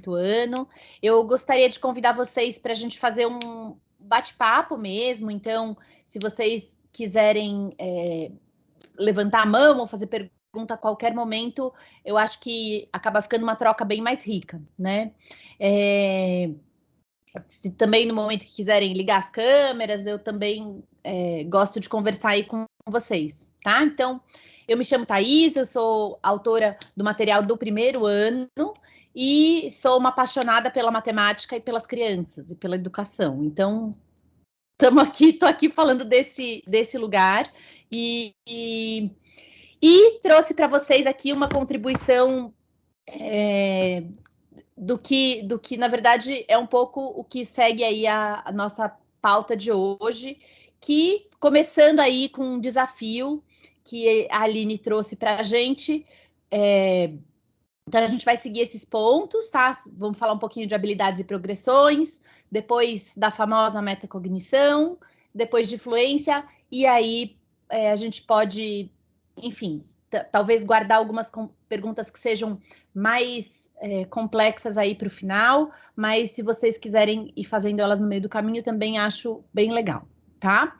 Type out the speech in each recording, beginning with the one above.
ano. Eu gostaria de convidar vocês para a gente fazer um bate-papo mesmo. Então, se vocês quiserem levantar a mão ou fazer pergunta a qualquer momento, eu acho que acaba ficando uma troca bem mais rica, né? Se também no momento que quiserem ligar as câmeras, eu também gosto de conversar aí com vocês, tá? Então, eu me chamo Thaís, eu sou autora do material do primeiro ano e sou uma apaixonada pela matemática e pelas crianças e pela educação. Então, tô aqui falando desse lugar e trouxe para vocês aqui uma contribuição do que, na verdade, é um pouco o que segue aí a nossa pauta de hoje, que começando aí com um desafio que a Aline trouxe para a gente. Então, a gente vai seguir esses pontos, tá? Vamos falar um pouquinho de habilidades e progressões, depois da famosa metacognição, depois de fluência, e aí a gente pode, enfim, talvez guardar algumas perguntas que sejam mais complexas aí para o final, mas se vocês quiserem ir fazendo elas no meio do caminho, também acho bem legal, tá?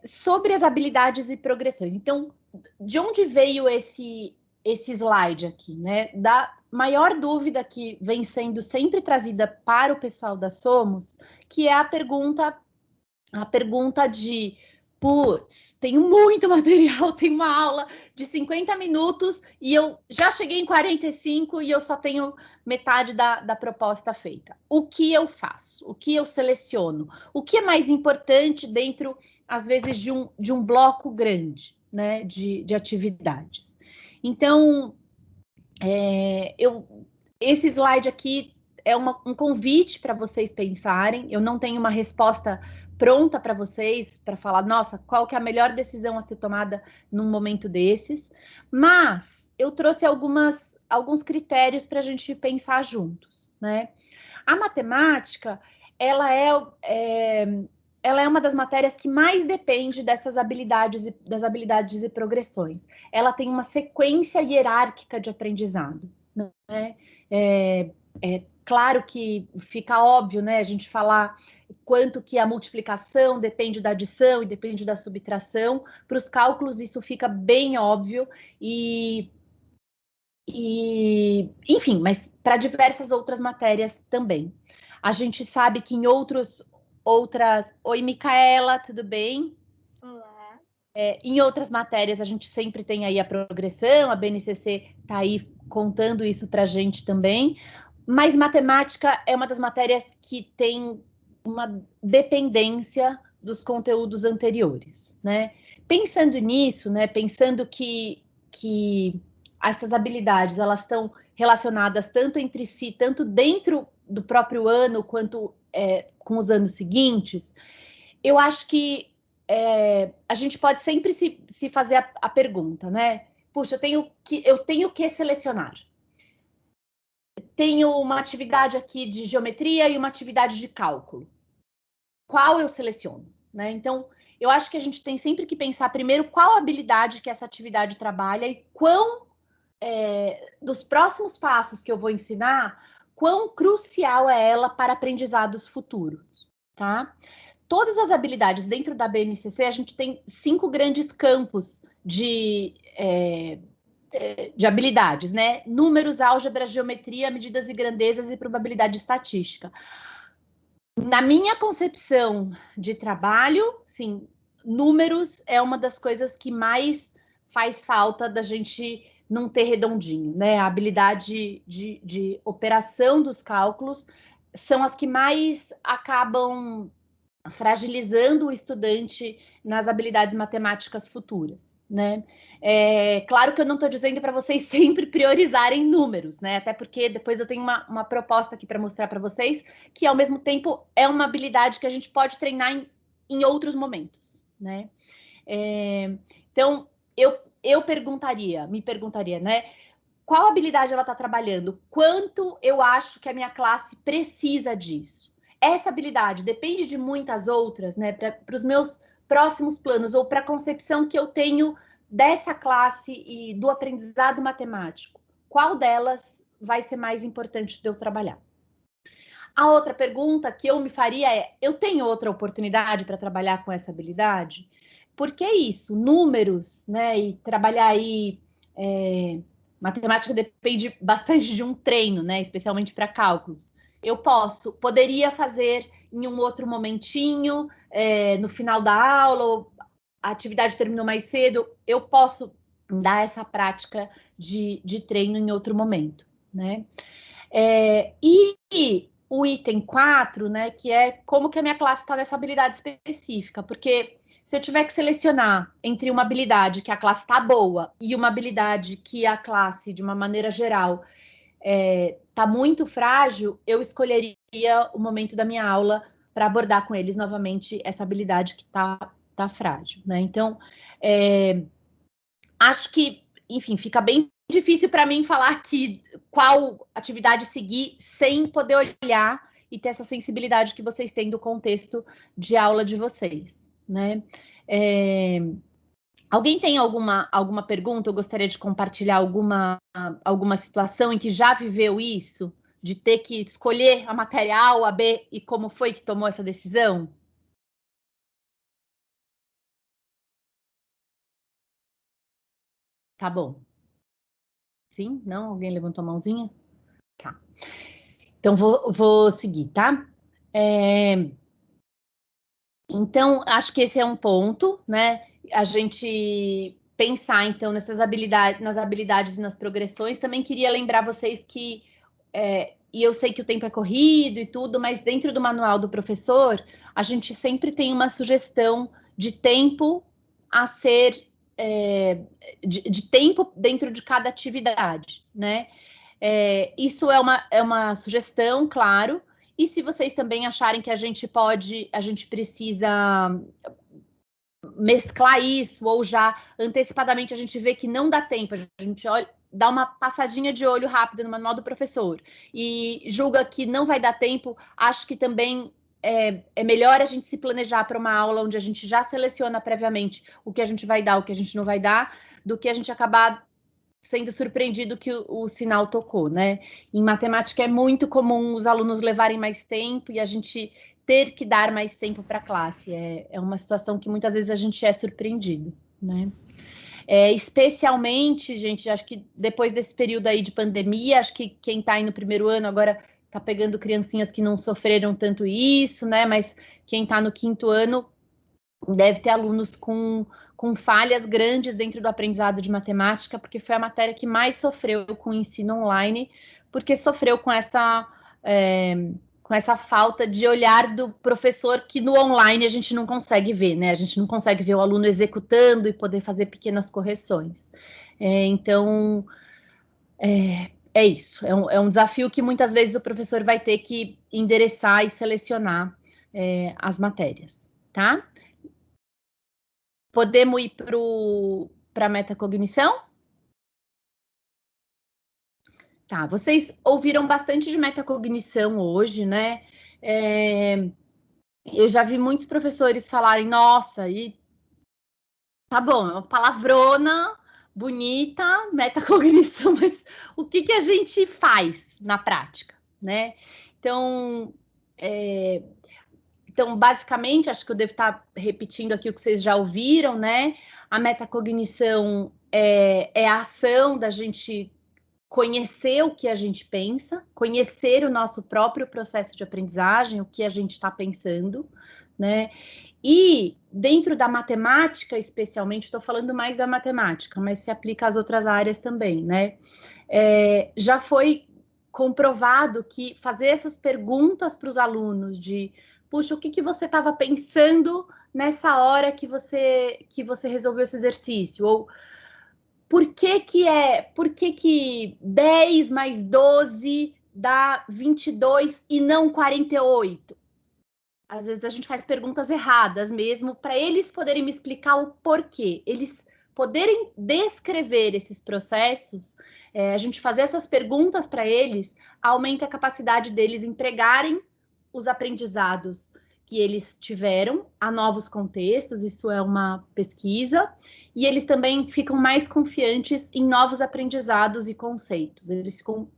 Sobre as habilidades e progressões. Então, de onde veio esse slide aqui, né? Da maior dúvida que vem sendo sempre trazida para o pessoal da Somos, que é a pergunta de putz, tenho muito material, tenho uma aula de 50 minutos e eu já cheguei em 45 e eu só tenho metade da proposta feita. O que eu faço? O que eu seleciono? O que é mais importante dentro, às vezes, de um bloco grande, né, de atividades? Então, esse slide aqui é um convite para vocês pensarem. Eu não tenho uma resposta pronta para vocês, para falar, nossa, qual que é a melhor decisão a ser tomada num momento desses, mas eu trouxe alguns critérios para a gente pensar juntos, né? A matemática, ela é uma das matérias que mais depende dessas das habilidades e progressões. Ela tem uma sequência hierárquica de aprendizado, né? Claro que fica óbvio, né, a gente falar quanto que a multiplicação depende da adição e depende da subtração. Para os cálculos isso fica bem óbvio enfim, mas para diversas outras matérias também. A gente sabe que em outras... Oi, Micaela, tudo bem? Olá. Em outras matérias a gente sempre tem aí a progressão, a BNCC está aí contando isso para a gente também, mas matemática é uma das matérias que tem uma dependência dos conteúdos anteriores, né? Pensando nisso, né? Pensando que essas habilidades elas estão relacionadas tanto entre si, tanto dentro do próprio ano quanto com os anos seguintes, eu acho que a gente pode sempre se fazer a pergunta, né? Puxa, eu tenho que selecionar. Tenho uma atividade aqui de geometria e uma atividade de cálculo. Qual eu seleciono? Né? Então, eu acho que a gente tem sempre que pensar primeiro qual habilidade que essa atividade trabalha e dos próximos passos que eu vou ensinar, quão crucial é ela para aprendizados futuros, tá? Todas as habilidades dentro da BNCC, a gente tem 5 grandes campos de habilidades, né? Números, álgebra, geometria, medidas e grandezas e probabilidade estatística. Na minha concepção de trabalho, sim, números é uma das coisas que mais faz falta da gente não ter redondinho, né? A habilidade de operação dos cálculos são as que mais acabam fragilizando o estudante nas habilidades matemáticas futuras, né? Claro que eu não estou dizendo para vocês sempre priorizarem números, né? Até porque depois eu tenho uma proposta aqui para mostrar para vocês, que ao mesmo tempo é uma habilidade que a gente pode treinar em outros momentos, né? Então, eu me perguntaria, né? Qual habilidade ela está trabalhando? Quanto eu acho que a minha classe precisa disso? Essa habilidade depende de muitas outras, né? Para os meus próximos planos ou para a concepção que eu tenho dessa classe e do aprendizado matemático. Qual delas vai ser mais importante de eu trabalhar. A outra pergunta que eu me faria é: eu tenho outra oportunidade para trabalhar com essa habilidade? Porque é isso, números, né? E trabalhar aí. Matemática depende bastante de um treino, né? Especialmente para cálculos. Eu poderia fazer em um outro momentinho, no final da aula, ou a atividade terminou mais cedo, eu posso dar essa prática de treino em outro momento, né? E o item 4, né, que é como que a minha classe está nessa habilidade específica, porque se eu tiver que selecionar entre uma habilidade que a classe está boa e uma habilidade que a classe, de uma maneira geral, está muito frágil, eu escolheria o momento da minha aula para abordar com eles novamente essa habilidade que tá frágil, né? Então, acho que, enfim, fica bem difícil para mim falar aqui qual atividade seguir sem poder olhar e ter essa sensibilidade que vocês têm do contexto de aula de vocês, né? Alguém tem alguma pergunta? Eu gostaria de compartilhar alguma situação em que já viveu isso? De ter que escolher a matéria A ou a B e como foi que tomou essa decisão? Tá bom. Sim? Não? Alguém levantou a mãozinha? Tá. Então, vou seguir, tá? Então, acho que esse é um ponto, né? A gente pensar, então, nessas habilidades, nas habilidades e nas progressões. Também queria lembrar vocês que, e eu sei que o tempo é corrido e tudo, mas dentro do manual do professor, a gente sempre tem uma sugestão de tempo a ser, de tempo dentro de cada atividade, né? Isso é uma sugestão, claro. E se vocês também acharem que a gente precisa mesclar isso, ou já antecipadamente a gente vê que não dá tempo, a gente olha, dá uma passadinha de olho rápida no manual do professor e julga que não vai dar tempo, acho que também é melhor a gente se planejar para uma aula onde a gente já seleciona previamente o que a gente vai dar, o que a gente não vai dar, do que a gente acabar sendo surpreendido que o sinal tocou, né? Em matemática é muito comum os alunos levarem mais tempo e a gente ter que dar mais tempo para a classe. É uma situação que muitas vezes a gente é surpreendido, né? Especialmente, gente, acho que depois desse período aí de pandemia, acho que quem está aí no primeiro ano agora está pegando criancinhas que não sofreram tanto isso, né? Mas quem está no quinto ano deve ter alunos com falhas grandes dentro do aprendizado de matemática, porque foi a matéria que mais sofreu com o ensino online, porque sofreu com essa falta de olhar do professor que no online a gente não consegue ver, né? A gente não consegue ver o aluno executando e poder fazer pequenas correções. Então, é isso. É um desafio que muitas vezes o professor vai ter que endereçar e selecionar as matérias, tá? Podemos ir para a metacognição? Tá, vocês ouviram bastante de metacognição hoje, né? Eu já vi muitos professores falarem, nossa, e tá bom, é uma palavrona bonita, metacognição, mas o que a gente faz na prática, né? Então, basicamente, acho que eu devo estar repetindo aqui o que vocês já ouviram, né? A metacognição é a ação da gente conhecer o que a gente pensa, conhecer o nosso próprio processo de aprendizagem, o que a gente está pensando, né? E dentro da matemática, especialmente, estou falando mais da matemática, mas se aplica às outras áreas também, né? Já foi comprovado que fazer essas perguntas para os alunos de, puxa, o que você estava pensando nessa hora que você resolveu esse exercício? Ou por que 10 mais 12 dá 22 e não 48? Às vezes a gente faz perguntas erradas mesmo, para eles poderem me explicar o porquê. Eles poderem descrever esses processos, a gente fazer essas perguntas para eles, aumenta a capacidade deles empregarem os aprendizados que eles tiveram a novos contextos, isso é uma pesquisa, e eles também ficam mais confiantes em novos aprendizados e conceitos. Eles ficam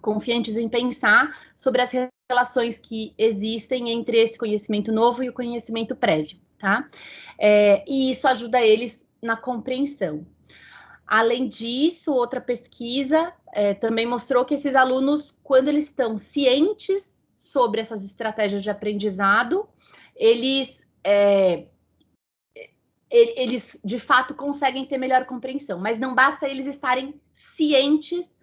confiantes em pensar sobre as relações que existem entre esse conhecimento novo e o conhecimento prévio, tá? E isso ajuda eles na compreensão. Além disso, outra pesquisa também mostrou que esses alunos, quando eles estão cientes sobre essas estratégias de aprendizado, eles de fato conseguem ter melhor compreensão, mas não basta eles estarem cientes,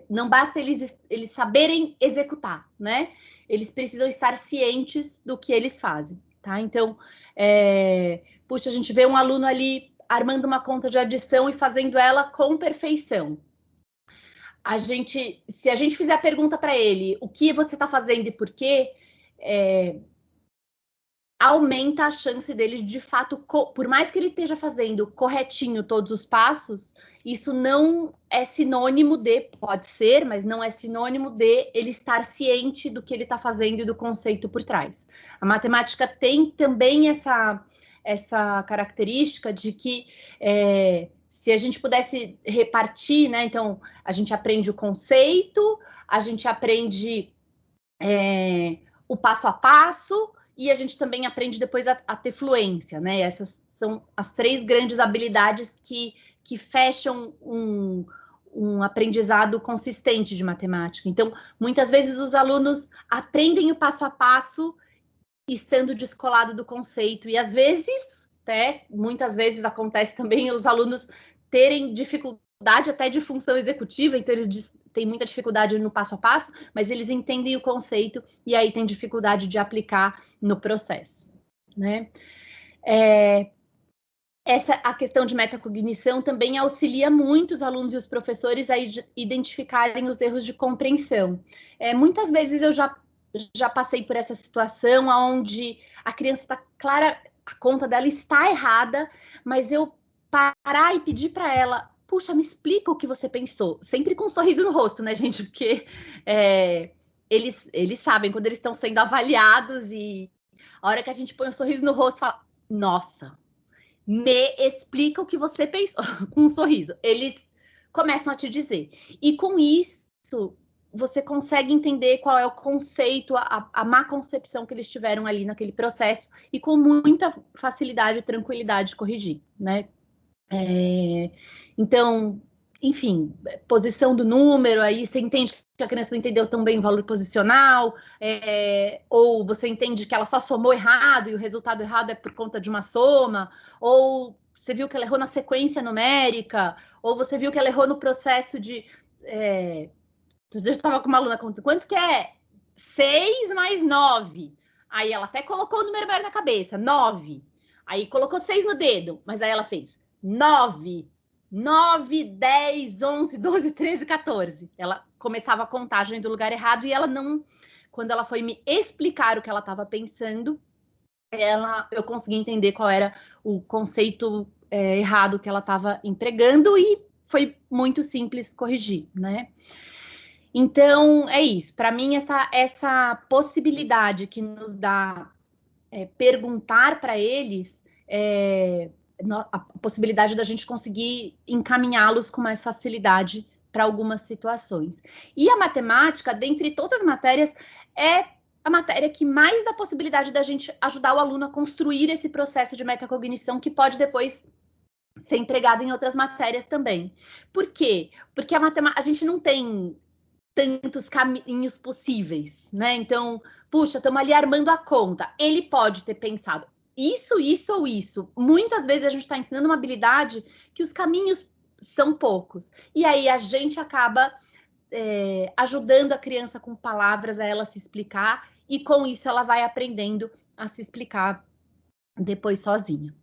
não basta eles saberem executar, né? Eles precisam estar cientes do que eles fazem, tá? Então, puxa, a gente vê um aluno ali armando uma conta de adição e fazendo ela com perfeição. Se a gente fizer a pergunta para ele, o que você está fazendo e por quê, aumenta a chance dele, de fato, por mais que ele esteja fazendo corretinho todos os passos, isso não é sinônimo de, pode ser, mas não é sinônimo de ele estar ciente do que ele está fazendo e do conceito por trás. A matemática tem também essa característica de que se a gente pudesse repartir, né, então a gente aprende o conceito, a gente aprende o passo a passo, e a gente também aprende depois a ter fluência, né? Essas são as 3 grandes habilidades que fecham um aprendizado consistente de matemática. Então, muitas vezes os alunos aprendem o passo a passo estando descolado do conceito, e às vezes, muitas vezes acontece também os alunos terem dificuldade até de função executiva, então eles têm muita dificuldade no passo a passo, mas eles entendem o conceito e aí tem dificuldade de aplicar no processo, né? A questão de metacognição também auxilia muito os alunos e os professores a identificarem os erros de compreensão. Muitas vezes eu já passei por essa situação onde a criança está clara, a conta dela está errada, mas eu parar e pedir para ela, puxa, me explica o que você pensou, sempre com um sorriso no rosto, né, gente? Porque eles sabem quando eles estão sendo avaliados, e a hora que a gente põe um sorriso no rosto, fala, nossa, me explica o que você pensou, com um sorriso. Eles começam a te dizer. E com isso, você consegue entender qual é o conceito, a má concepção que eles tiveram ali naquele processo, e com muita facilidade e tranquilidade corrigir, né? Então, enfim, posição do número, aí você entende que a criança não entendeu tão bem o valor posicional, ou você entende que ela só somou errado e o resultado errado é por conta de uma soma, ou você viu que ela errou na sequência numérica, ou você viu que ela errou no processo de... eu estava com uma aluna, quanto que é 6 mais 9? Aí ela até colocou o número maior na cabeça, 9. Aí colocou 6 no dedo, mas aí ela fez 9, 10, 11, 12, 13, 14. Ela começava a contagem do lugar errado e ela não... Quando ela foi me explicar o que ela estava pensando, eu consegui entender qual era o conceito errado que ela estava empregando, e foi muito simples corrigir, né? Então, é isso. Para mim, essa possibilidade que nos dá perguntar para eles, a possibilidade da gente conseguir encaminhá-los com mais facilidade para algumas situações. E a matemática, dentre todas as matérias, é a matéria que mais dá possibilidade da gente ajudar o aluno a construir esse processo de metacognição, que pode depois ser empregado em outras matérias também. Por quê? Porque a gente não tem tantos caminhos possíveis, né? Então, puxa, estamos ali armando a conta. Ele pode ter pensado isso, isso ou isso. Muitas vezes a gente está ensinando uma habilidade que os caminhos são poucos. E aí a gente acaba ajudando a criança com palavras a ela se explicar, e com isso ela vai aprendendo a se explicar depois sozinha.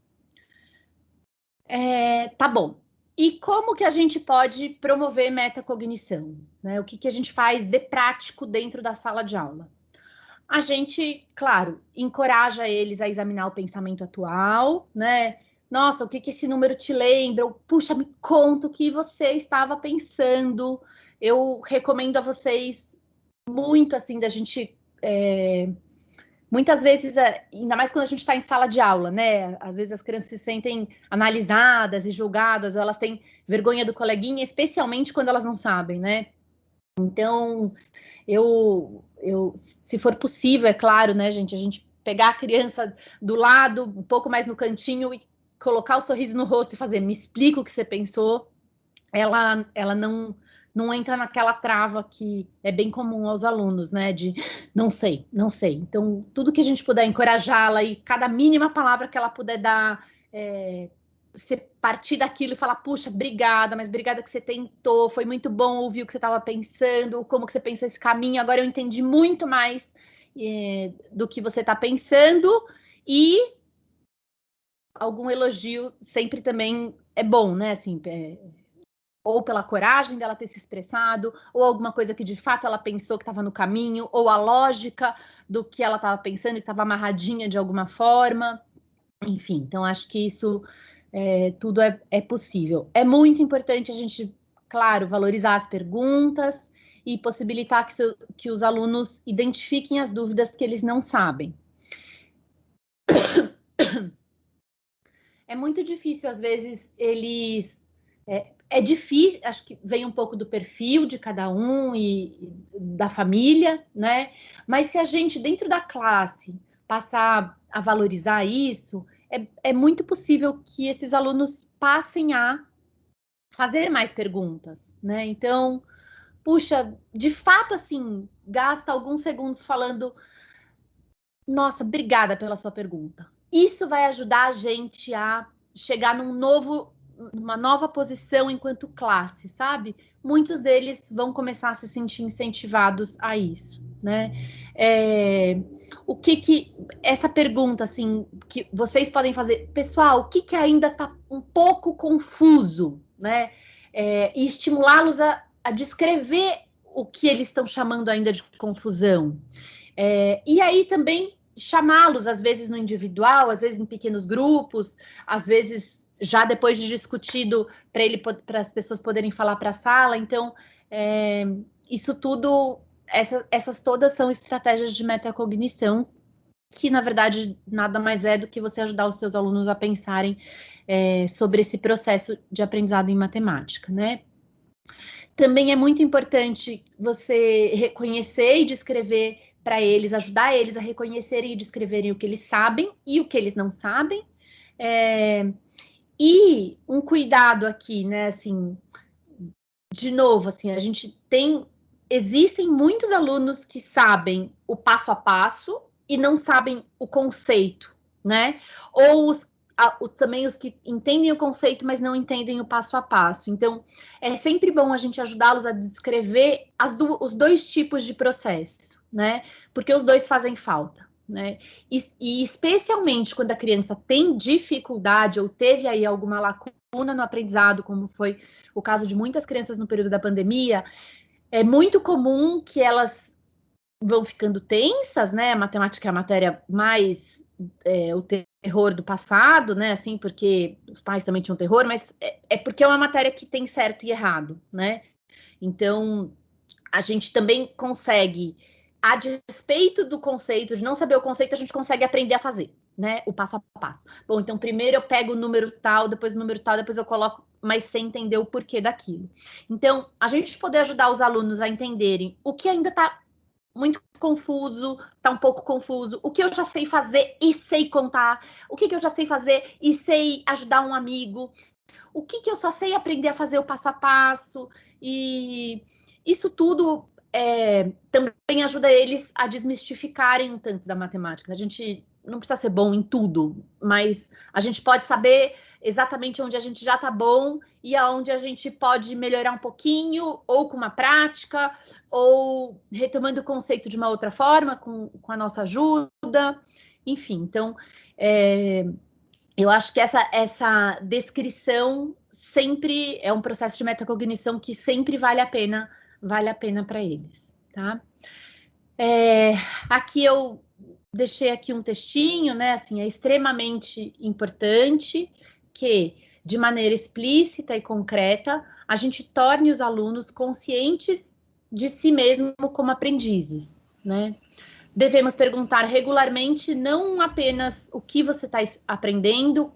Tá bom. E como que a gente pode promover metacognição, né? O que a gente faz de prático dentro da sala de aula? A gente, claro, encoraja eles a examinar o pensamento atual, né? Nossa, o que esse número te lembra? Puxa, me conta o que você estava pensando. Eu recomendo a vocês muito, assim, da gente... Muitas vezes, ainda mais quando a gente está em sala de aula, né? Às vezes as crianças se sentem analisadas e julgadas, ou elas têm vergonha do coleguinha, especialmente quando elas não sabem, né? Então, se for possível, é claro, né, gente, a gente pegar a criança do lado, um pouco mais no cantinho e colocar o sorriso no rosto e fazer, me explica o que você pensou, ela não entra naquela trava que é bem comum aos alunos, né, de não sei, não sei. Então, tudo que a gente puder encorajá-la e cada mínima palavra que ela puder dar, você partir daquilo e falar, puxa, obrigada, mas obrigada que você tentou, foi muito bom ouvir o que você estava pensando, como que você pensou esse caminho, agora eu entendi muito mais do que você está pensando, e algum elogio sempre também é bom, né, assim, ou pela coragem dela ter se expressado, ou alguma coisa que de fato ela pensou que estava no caminho, ou a lógica do que ela estava pensando e que estava amarradinha de alguma forma. Enfim, então acho que isso tudo é possível. É muito importante a gente, claro, valorizar as perguntas e possibilitar que os alunos identifiquem as dúvidas que eles não sabem. É muito difícil, às vezes, é difícil, acho que vem um pouco do perfil de cada um e da família, né? Mas se a gente, dentro da classe, passar a valorizar isso, é muito possível que esses alunos passem a fazer mais perguntas, né? Então, puxa, de fato, assim, gasta alguns segundos falando, nossa, obrigada pela sua pergunta. Isso vai ajudar a gente a chegar numa nova posição enquanto classe, sabe? Muitos deles vão começar a se sentir incentivados a isso, né? Essa pergunta, assim, que vocês podem fazer, pessoal, o que ainda está um pouco confuso, né? E estimulá-los a descrever o que eles estão chamando ainda de confusão. E aí também chamá-los, às vezes no individual, às vezes em pequenos grupos, às vezes já depois de discutido, para as pessoas poderem falar para a sala. Então, isso tudo, essas todas são estratégias de metacognição, que na verdade nada mais é do que você ajudar os seus alunos a pensarem sobre esse processo de aprendizado em matemática, né? Também é muito importante você reconhecer e descrever para eles, ajudar eles a reconhecerem e descreverem o que eles sabem e o que eles não sabem. E um cuidado aqui, né, assim, de novo, assim, existem muitos alunos que sabem o passo a passo e não sabem o conceito, né? Ou também os que entendem o conceito, mas não entendem o passo a passo. Então, é sempre bom a gente ajudá-los a descrever os dois tipos de processo, né? Porque os dois fazem falta, né? E especialmente quando a criança tem dificuldade ou teve aí alguma lacuna no aprendizado, como foi o caso de muitas crianças no período da pandemia, é muito comum que elas vão ficando tensas, né? A matemática é a matéria mais o terror do passado, né? Assim, porque os pais também tinham terror, mas porque é uma matéria que tem certo e errado, né? Então, a gente também consegue, a despeito do conceito, de não saber o conceito, a gente consegue aprender a fazer, né? O passo a passo. Bom, então primeiro eu pego o número tal, depois o número tal, depois eu coloco, mas sem entender o porquê daquilo. Então, a gente poder ajudar os alunos a entenderem o que ainda está muito confuso, tá um pouco confuso, o que eu já sei fazer e sei contar, o que eu já sei fazer e sei ajudar um amigo, o que eu só sei aprender a fazer o passo a passo, e isso tudo também ajuda eles a desmistificarem um tanto da matemática. A gente não precisa ser bom em tudo, mas a gente pode saber exatamente onde a gente já está bom e aonde a gente pode melhorar um pouquinho, ou com uma prática, ou retomando o conceito de uma outra forma, com a nossa ajuda, enfim. Então, eu acho que essa descrição sempre é um processo de metacognição que sempre vale a pena para eles, tá? Aqui eu deixei aqui um textinho, né? Assim, é extremamente importante que, de maneira explícita e concreta, a gente torne os alunos conscientes de si mesmo como aprendizes, né? Devemos perguntar regularmente não apenas o que você está aprendendo,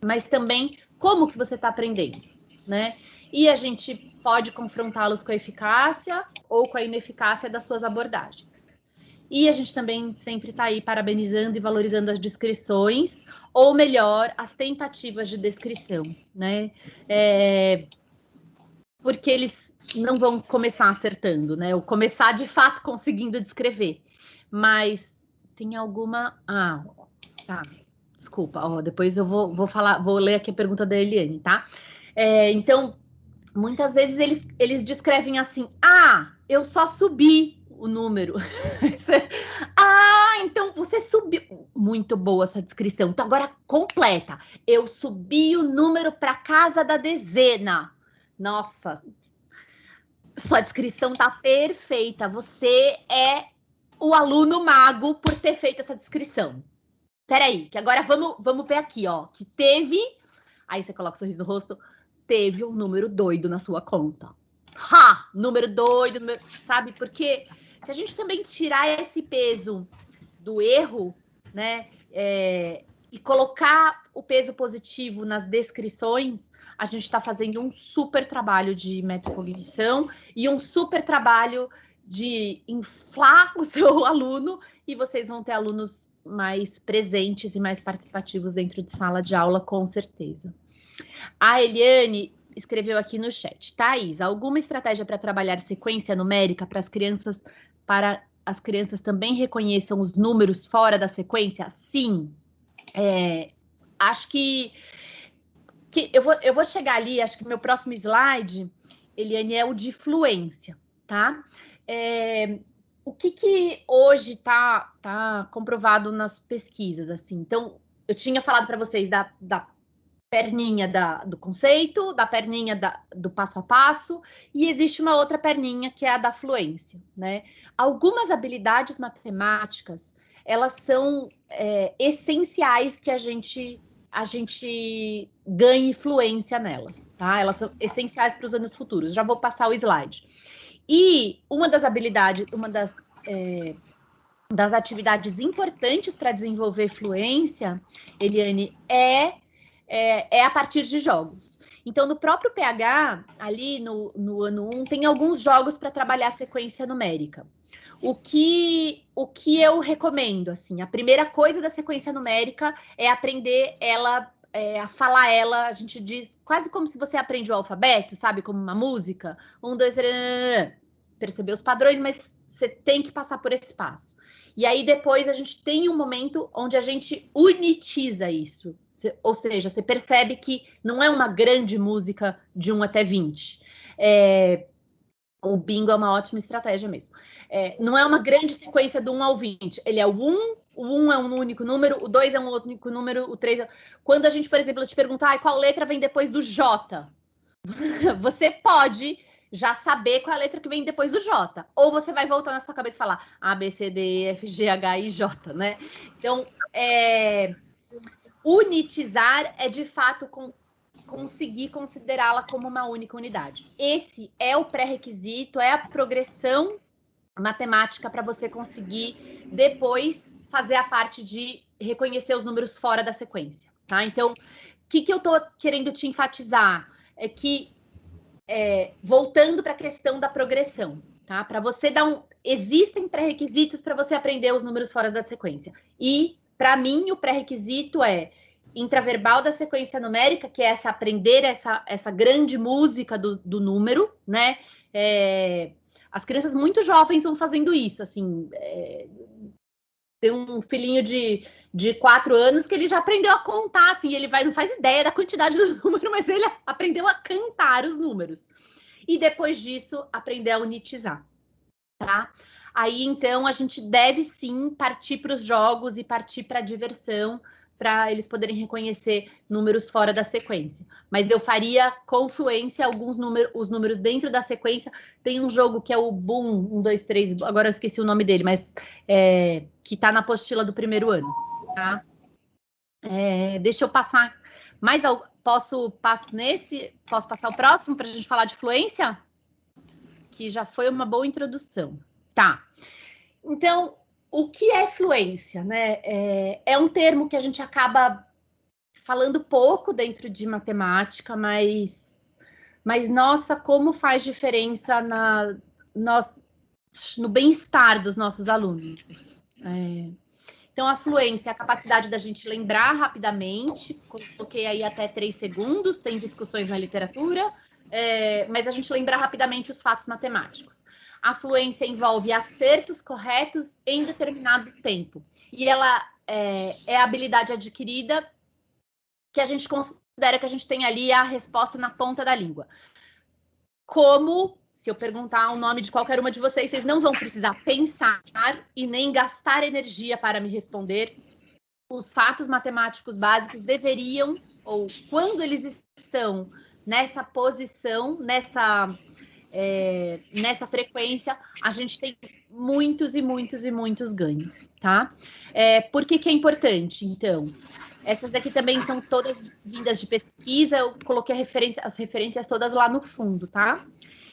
mas também como que você está aprendendo, né? e a gente pode confrontá-los com a eficácia ou com a ineficácia das suas abordagens. E a gente também sempre está aí parabenizando e valorizando as descrições, ou melhor, as tentativas de descrição, né? Porque eles não vão começar acertando, né? Ou começar de fato conseguindo descrever. Mas tem alguma. Ah, tá. Desculpa, ó, depois eu vou falar, vou ler aqui a pergunta da Eliane, tá? Então, muitas vezes eles descrevem assim: ah, eu só subi o número. Ah, então você subiu. Muito boa a sua descrição. Então, agora completa. Eu subi o número para casa da dezena. Nossa, sua descrição tá perfeita. Você é o aluno mago por ter feito essa descrição. Peraí, que agora vamos ver aqui, ó. Que teve. Aí você coloca o sorriso no rosto. Teve um número doido na sua conta. Ha! Número doido, sabe? Porque se a gente também tirar esse peso do erro, né? E colocar o peso positivo nas descrições, a gente está fazendo um super trabalho de metacognição e um super trabalho de inflar o seu aluno, e vocês vão ter alunos mais presentes e mais participativos dentro de sala de aula, com certeza. A Eliane escreveu aqui no chat: Thaís, alguma estratégia para trabalhar sequência numérica para as crianças também reconheçam os números fora da sequência? Sim. Acho que eu vou chegar ali, acho que meu próximo slide, Eliane, é o de fluência, tá? O que hoje tá comprovado nas pesquisas, assim? Então, eu tinha falado para vocês da perninha do conceito, da perninha do passo a passo, e existe uma outra perninha que é a da fluência, né? Algumas habilidades matemáticas, elas são essenciais que a gente ganhe fluência nelas, tá? Elas são essenciais para os anos futuros. Já vou passar o slide. E uma das habilidades, das atividades importantes para desenvolver fluência, Eliane, é a partir de jogos. Então, no próprio PH, ali no ano 1, tem alguns jogos para trabalhar a sequência numérica. O que eu recomendo, assim, a primeira coisa da sequência numérica é aprender ela, a falar ela, a gente diz, quase como se você aprende o alfabeto, sabe? Como uma música. 1, 2, 3, perceber os padrões, mas você tem que passar por esse passo. E aí depois a gente tem um momento onde a gente unitiza isso. Ou seja, você percebe que não é uma grande música de 1 até 20. O bingo é uma ótima estratégia mesmo. Não é uma grande sequência do 1 ao 20. Ele é o 1 é um único número, o 2 é um único número, o 3 é... Quando a gente, por exemplo, te perguntar qual letra vem depois do J, você pode já saber qual é a letra que vem depois do J. Ou você vai voltar na sua cabeça e falar A, B, C, D, E, F, G, H, I, J, né? Então, unitizar é, de fato, conseguir considerá-la como uma única unidade. Esse é o pré-requisito, é a progressão matemática para você conseguir depois fazer a parte de reconhecer os números fora da sequência, tá? Então, o que eu estou querendo te enfatizar é que, voltando para a questão da progressão, tá? Para você existem pré-requisitos para você aprender os números fora da sequência. E, para mim, o pré-requisito é intraverbal da sequência numérica, que é aprender essa grande música do número, né? As crianças muito jovens vão fazendo isso, assim. Tem um filhinho de 4 anos que ele já aprendeu a contar, assim, ele não faz ideia da quantidade dos números, mas ele aprendeu a cantar os números. E depois disso, aprender a unitizar, tá? Aí, então, a gente deve sim partir para os jogos e partir para a diversão, para eles poderem reconhecer números fora da sequência. Mas eu faria com fluência os números dentro da sequência. Tem um jogo que é o Boom 1, 2, 3, agora eu esqueci o nome dele, mas que está na apostila do primeiro ano, tá? Deixa eu passar mais algo. Posso passar o próximo para a gente falar de fluência? Que já foi uma boa introdução. Tá. Então, o que é fluência, né? É um termo que a gente acaba falando pouco dentro de matemática, mas mas nossa, como faz diferença no bem-estar dos nossos alunos. Então, a fluência é a capacidade da gente lembrar rapidamente, coloquei aí até 3 segundos, tem discussões na literatura, mas a gente lembrar rapidamente os fatos matemáticos. A fluência envolve acertos corretos em determinado tempo, e ela é a habilidade adquirida que a gente considera que a gente tem ali a resposta na ponta da língua. Como, se eu perguntar o nome de qualquer uma de vocês, vocês não vão precisar pensar e nem gastar energia para me responder. Os fatos matemáticos básicos deveriam, ou quando eles estão nessa posição, nessa frequência, a gente tem muitos e muitos e muitos ganhos, tá? Por que é importante, então? Essas daqui também são todas vindas de pesquisa, eu coloquei as referências todas lá no fundo, tá?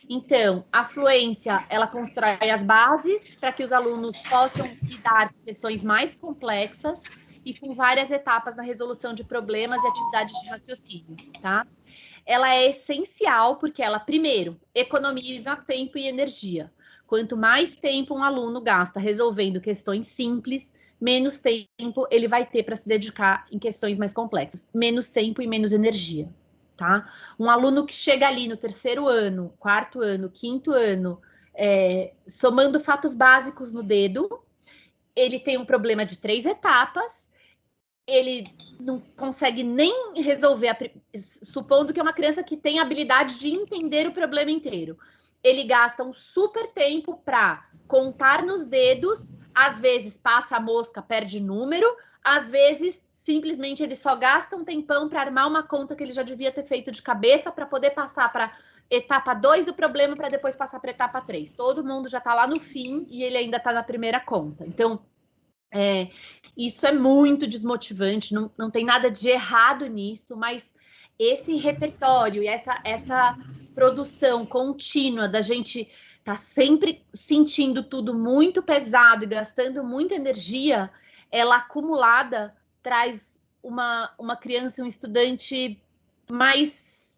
Então, a fluência, ela constrói as bases para que os alunos possam lidar com questões mais complexas e com várias etapas na resolução de problemas e atividades de raciocínio, tá? Ela é essencial porque ela, primeiro, economiza tempo e energia. Quanto mais tempo um aluno gasta resolvendo questões simples, menos tempo ele vai ter para se dedicar em questões mais complexas. Menos tempo e menos energia, tá? Um aluno que chega ali no 3º ano, 4º ano, 5º ano, somando fatos básicos no dedo, ele tem um problema de 3 etapas, ele não consegue nem resolver, supondo que é uma criança que tem a habilidade de entender o problema inteiro. Ele gasta um super tempo para contar nos dedos, às vezes passa a mosca, perde número, às vezes simplesmente ele só gasta um tempão para armar uma conta que ele já devia ter feito de cabeça para poder passar para etapa 2 do problema para depois passar para etapa 3. Todo mundo já está lá no fim e ele ainda está na primeira conta. Então, isso é muito desmotivante, não tem nada de errado nisso, mas esse repertório e essa produção contínua da gente tá sempre sentindo tudo muito pesado e gastando muita energia, ela acumulada traz uma criança, um estudante mais,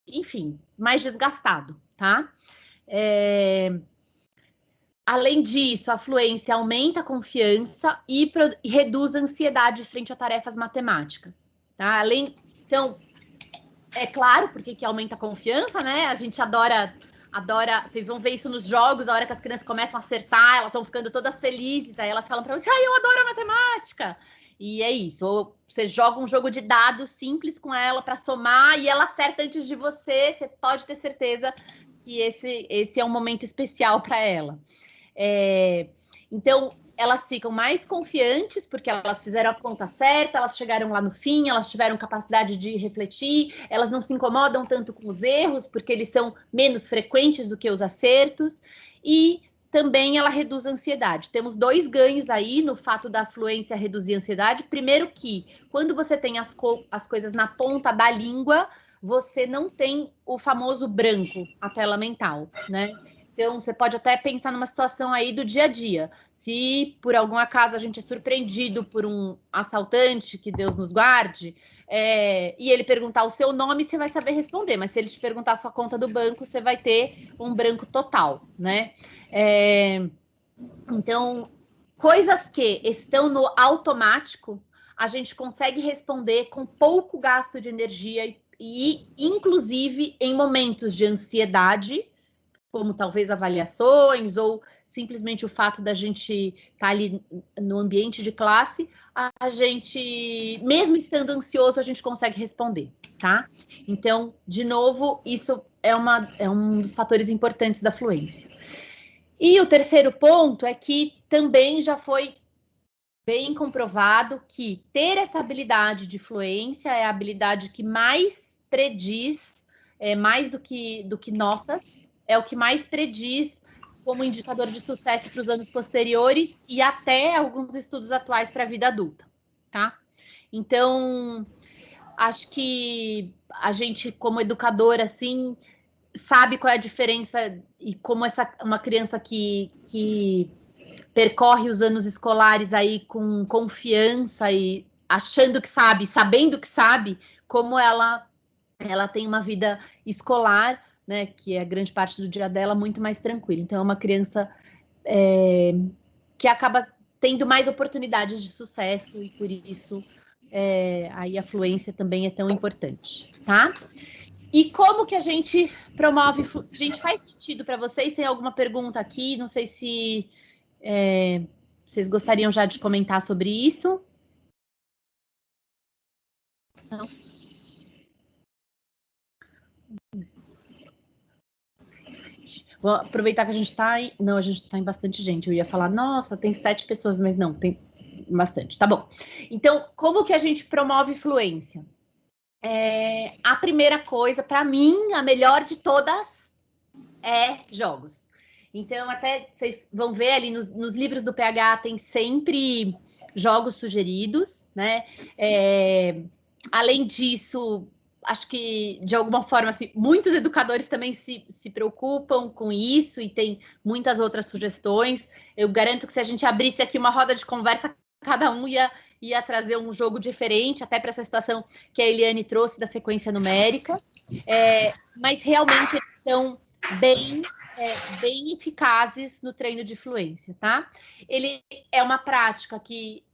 enfim, mais desgastado, tá? Além disso, a fluência aumenta a confiança e reduz a ansiedade frente a tarefas matemáticas, tá? Então, é claro, porque que aumenta a confiança, né? A gente adora, vocês vão ver isso nos jogos, a hora que as crianças começam a acertar, elas vão ficando todas felizes, aí elas falam para você, eu adoro a matemática. E é isso, ou você joga um jogo de dados simples com ela para somar e ela acerta antes de você, você pode ter certeza que esse é um momento especial para ela. Então, elas ficam mais confiantes porque elas fizeram a conta certa, elas chegaram lá no fim, elas tiveram capacidade de refletir, elas não se incomodam tanto com os erros porque eles são menos frequentes do que os acertos, e também ela reduz a ansiedade. Temos 2 ganhos aí no fato da fluência reduzir a ansiedade. Primeiro que, quando você tem as coisas na ponta da língua, você não tem o famoso branco, a tela mental, né? Então, você pode até pensar numa situação aí do dia a dia. Se, por algum acaso, a gente é surpreendido por um assaltante, que Deus nos guarde, e ele perguntar o seu nome, você vai saber responder. Mas se ele te perguntar a sua conta do banco, você vai ter um branco total, né? Então, coisas que estão no automático, a gente consegue responder com pouco gasto de energia e inclusive, em momentos de ansiedade, como talvez avaliações ou simplesmente o fato da gente estar ali no ambiente de classe, a gente, mesmo estando ansioso, a gente consegue responder, tá? Então, de novo, isso é um dos fatores importantes da fluência. E o terceiro ponto é que também já foi bem comprovado que ter essa habilidade de fluência é a habilidade que mais prediz, mais do que notas, é o que mais prediz como indicador de sucesso para os anos posteriores e até alguns estudos atuais para a vida adulta, tá? Então, acho que a gente, como educador, assim, sabe qual é a diferença e como uma criança que percorre os anos escolares aí com confiança e achando que sabe, sabendo que sabe, como ela ela tem uma vida escolar, né, que é grande parte do dia dela, muito mais tranquila. Então, é uma criança que acaba tendo mais oportunidades de sucesso e por isso aí a fluência também é tão importante, tá? E como que a gente promove... Gente, faz sentido para vocês? Tem alguma pergunta aqui? Não sei se vocês gostariam já de comentar sobre isso. Não? Vou aproveitar que a gente está em... Não, a gente está em bastante gente. Eu ia falar, nossa, tem 7 pessoas, mas não, tem bastante. Tá bom. Então, como que a gente promove fluência? A primeira coisa, para mim, a melhor de todas, é jogos. Então, até vocês vão ver ali nos livros do PH, tem sempre jogos sugeridos, né? Além disso, acho que, de alguma forma, assim, muitos educadores também se preocupam com isso e tem muitas outras sugestões. Eu garanto que se a gente abrisse aqui uma roda de conversa, cada um ia trazer um jogo diferente, até para essa situação que a Eliane trouxe da sequência numérica. Mas realmente eles são bem eficazes no treino de fluência, tá? Ele é uma prática que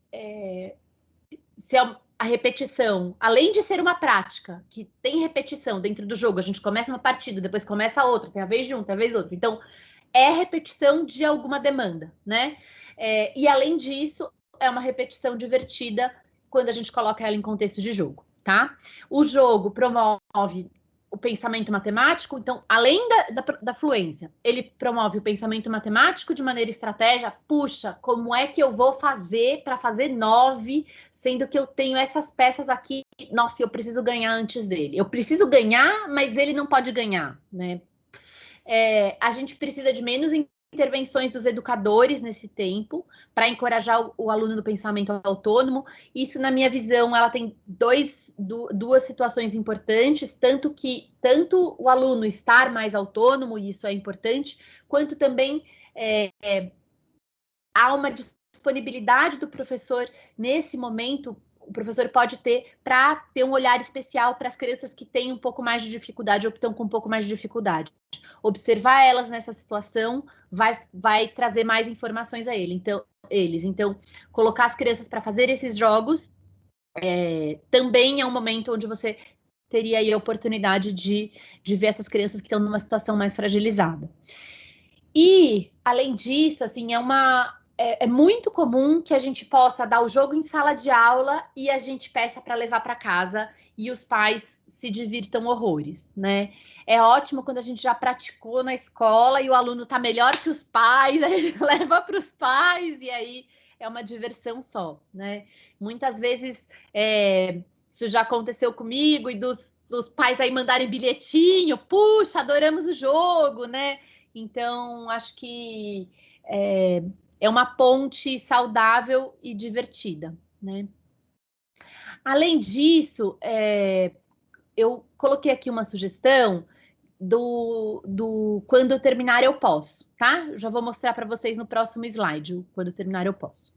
se a repetição, além de ser uma prática que tem repetição dentro do jogo, a gente começa uma partida, depois começa outra, tem a vez de um, tem a vez de outro. Então, é repetição de alguma demanda, né? E além disso, é uma repetição divertida quando a gente coloca ela em contexto de jogo, tá? O jogo promove o pensamento matemático, então, além da fluência, ele promove o pensamento matemático de maneira estratégia. Puxa, como é que eu vou fazer para fazer 9, sendo que eu tenho essas peças aqui? Nossa, eu preciso ganhar antes dele. Eu preciso ganhar, mas ele não pode ganhar, né? A gente precisa de menos intervenções dos educadores nesse tempo para encorajar o aluno no pensamento autônomo. Isso, na minha visão, ela tem duas situações importantes, tanto o aluno estar mais autônomo, e isso é importante, quanto também há uma disponibilidade do professor nesse momento. O professor pode ter para ter um olhar especial para as crianças que têm um pouco mais de dificuldade ou que estão com um pouco mais de dificuldade. Observar elas nessa situação vai trazer mais informações a eles. Então, colocar as crianças para fazer esses jogos também é um momento onde você teria aí a oportunidade de ver essas crianças que estão numa situação mais fragilizada. E, além disso, assim, é muito comum que a gente possa dar o jogo em sala de aula e a gente peça para levar para casa e os pais se divirtam horrores, né? É ótimo quando a gente já praticou na escola e o aluno está melhor que os pais, aí ele leva para os pais e aí é uma diversão só, né? Muitas vezes isso já aconteceu comigo e dos pais aí mandarem bilhetinho, puxa, adoramos o jogo, né? Então, acho que é uma ponte saudável e divertida, né? Além disso, eu coloquei aqui uma sugestão do quando eu terminar eu posso, tá? Eu já vou mostrar para vocês no próximo slide, o quando eu terminar eu posso.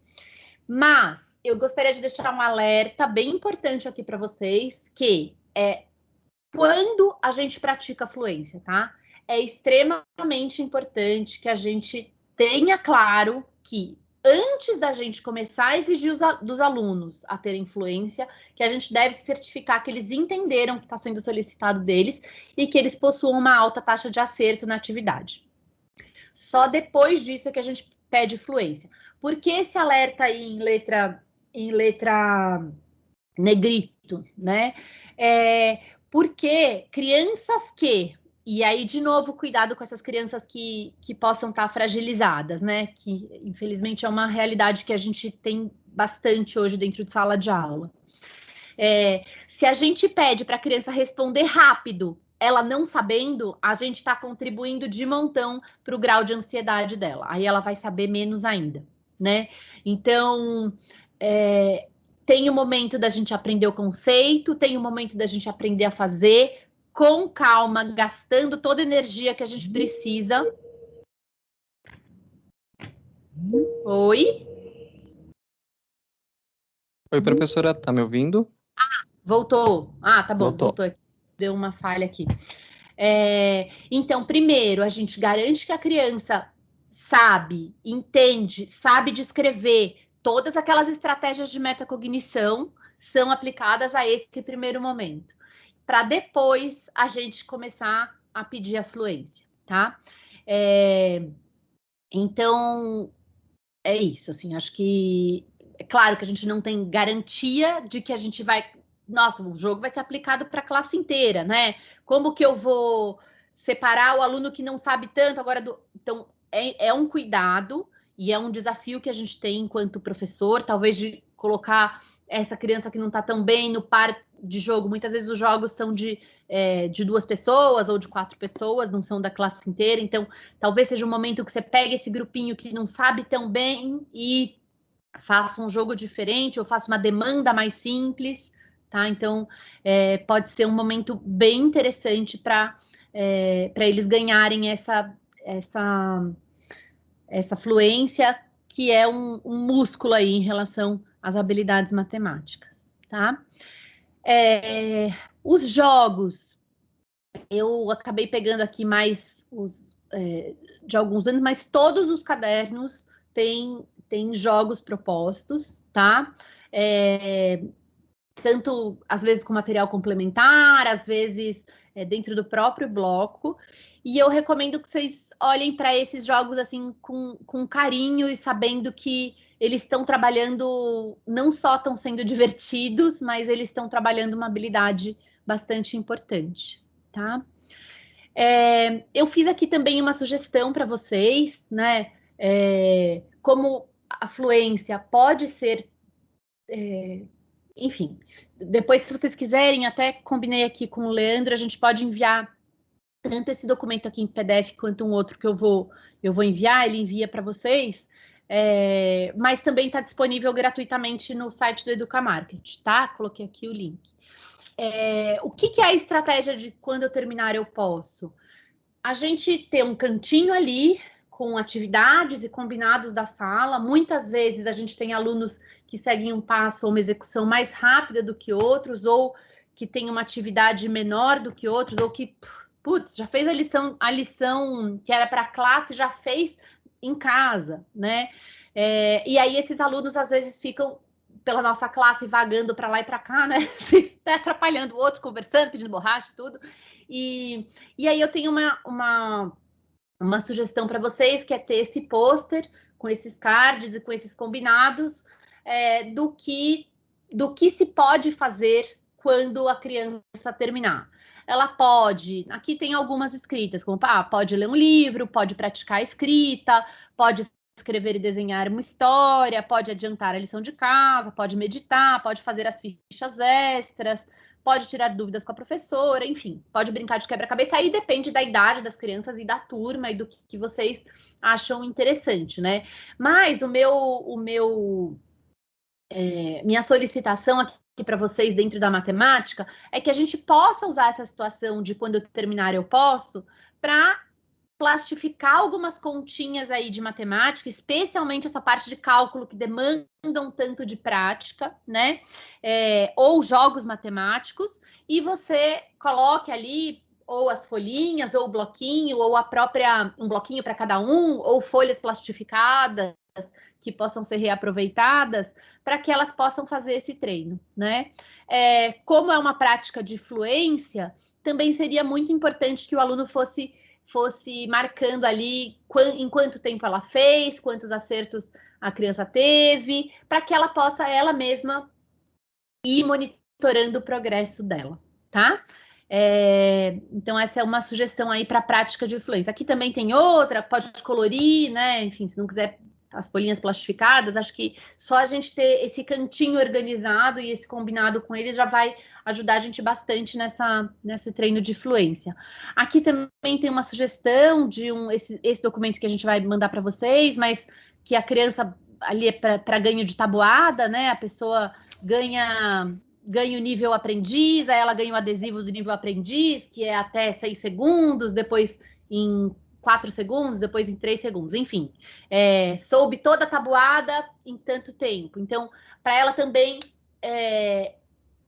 Mas eu gostaria de deixar um alerta bem importante aqui para vocês, que é quando a gente pratica fluência, tá? É extremamente importante que a gente tenha claro que antes da gente começar a exigir dos alunos a terem fluência, que a gente deve certificar que eles entenderam o que está sendo solicitado deles e que eles possuam uma alta taxa de acerto na atividade. Só depois disso é que a gente pede fluência. Por que esse alerta aí em letra negrito, né? Porque crianças e aí, de novo, cuidado com essas crianças que possam estar fragilizadas, né? Que, infelizmente, é uma realidade que a gente tem bastante hoje dentro de sala de aula. Se a gente pede para a criança responder rápido, ela não sabendo, a gente está contribuindo de montão para o grau de ansiedade dela. Aí ela vai saber menos ainda, né? Então, tem o momento da gente aprender o conceito, tem o momento da gente aprender a fazer com calma, gastando toda a energia que a gente precisa. Oi? Oi, professora, tá me ouvindo? Voltou. Ah, tá bom, Voltou. voltou aqui. deu uma falha aqui. Então, primeiro, a gente garante que a criança sabe, entende, sabe descrever. Todas aquelas estratégias de metacognição são aplicadas a esse primeiro momento, para depois a gente começar a pedir a fluência, tá? Então, é isso, assim, acho que é claro que a gente não tem garantia de que a gente vai... Nossa, o jogo vai ser aplicado para a classe inteira, né? Como que eu vou separar o aluno que não sabe tanto agora do... Então, é um cuidado e é um desafio que a gente tem enquanto professor, talvez de colocar essa criança que não está tão bem no par de jogo. Muitas vezes os jogos são de 2 pessoas ou de 4 pessoas, não são da classe inteira. Então, talvez seja um momento que você pega esse grupinho que não sabe tão bem e faça um jogo diferente ou faça uma demanda mais simples, tá? Então, pode ser um momento bem interessante para eles ganharem essa fluência, que é um músculo aí em relação às habilidades matemáticas, tá? Os jogos, eu acabei pegando aqui mais de alguns anos, mas todos os cadernos têm jogos propostos, tá? Tanto, às vezes, com material complementar, às vezes dentro do próprio bloco. E eu recomendo que vocês olhem para esses jogos assim com carinho e sabendo que eles estão trabalhando, não só estão sendo divertidos, mas eles estão trabalhando uma habilidade bastante importante, tá? Eu fiz aqui também uma sugestão para vocês, né? Como a fluência pode ser... enfim, depois, se vocês quiserem, até combinei aqui com o Leandro, a gente pode enviar tanto esse documento aqui em PDF quanto um outro que eu vou enviar, ele envia para vocês, mas também está disponível gratuitamente no site do Educamarket, tá? Coloquei aqui o link. O que é a estratégia de quando eu terminar eu posso? A gente ter um cantinho ali com atividades e combinados da sala. Muitas vezes a gente tem alunos que seguem um passo ou uma execução mais rápida do que outros, ou que tem uma atividade menor do que outros, ou que, putz, já fez a lição que era para a classe, já fez em casa, né? E aí esses alunos às vezes ficam pela nossa classe vagando para lá e para cá, né? Atrapalhando outros, conversando, pedindo borracha e tudo. E aí eu tenho uma sugestão para vocês, que é ter esse pôster com esses cards e com esses combinados do que se pode fazer quando a criança terminar. Ela pode, aqui tem algumas escritas, como pode ler um livro, pode praticar a escrita, pode escrever e desenhar uma história, pode adiantar a lição de casa, pode meditar, pode fazer as fichas extras, pode tirar dúvidas com a professora, enfim, pode brincar de quebra-cabeça. Aí depende da idade das crianças e da turma e do que vocês acham interessante, né? Mas minha solicitação aqui para vocês dentro da matemática é que a gente possa usar essa situação de quando eu terminar eu posso para plastificar algumas continhas aí de matemática, especialmente essa parte de cálculo que demanda um tanto de prática, né? Ou jogos matemáticos, e você coloque ali ou as folhinhas, ou o bloquinho, ou um bloquinho para cada um, ou folhas plastificadas que possam ser reaproveitadas, para que elas possam fazer esse treino, né? Como é uma prática de fluência, também seria muito importante que o aluno fosse marcando ali em quanto tempo ela fez, quantos acertos a criança teve, para que ela possa ela mesma ir monitorando o progresso dela, tá? Então, essa é uma sugestão aí para a prática de fluência. Aqui também tem outra, pode colorir, né? Enfim, se não quiser as folhinhas plastificadas, acho que só a gente ter esse cantinho organizado e esse combinado com ele já vai ajudar a gente bastante nesse treino de fluência. Aqui também tem uma sugestão de esse documento que a gente vai mandar para vocês, mas que a criança ali é para ganho de tabuada, né? A pessoa ganha o nível aprendiz, aí ela ganha o adesivo do nível aprendiz, que é até 6 segundos, depois em 4 segundos, depois em 3 segundos, enfim. Soube toda a tabuada em tanto tempo. Então, para ela também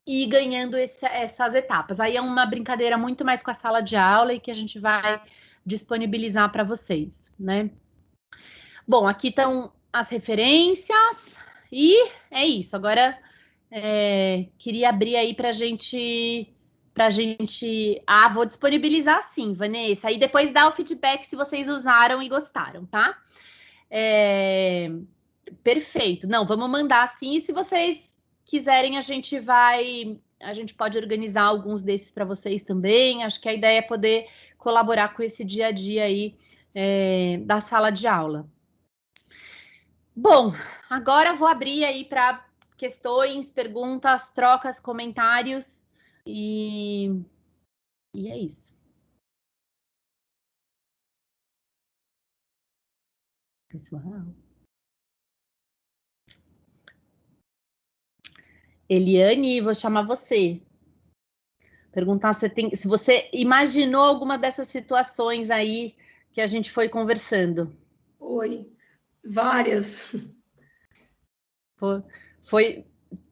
ir ganhando essas etapas. Aí é uma brincadeira muito mais com a sala de aula e que a gente vai disponibilizar para vocês, né? Bom, aqui estão as referências e é isso. Agora queria abrir aí para gente. Vou disponibilizar sim, Vanessa. Aí depois dá o feedback se vocês usaram e gostaram, tá? Perfeito. Não, vamos mandar sim. E se vocês quiserem, a gente pode organizar alguns desses para vocês também. Acho que a ideia é poder colaborar com esse dia a dia aí da sala de aula. Bom, agora eu vou abrir aí para questões, perguntas, trocas, comentários e é isso. Pessoal. Eliane, vou chamar você. Perguntar se você imaginou alguma dessas situações aí que a gente foi conversando. Oi, várias.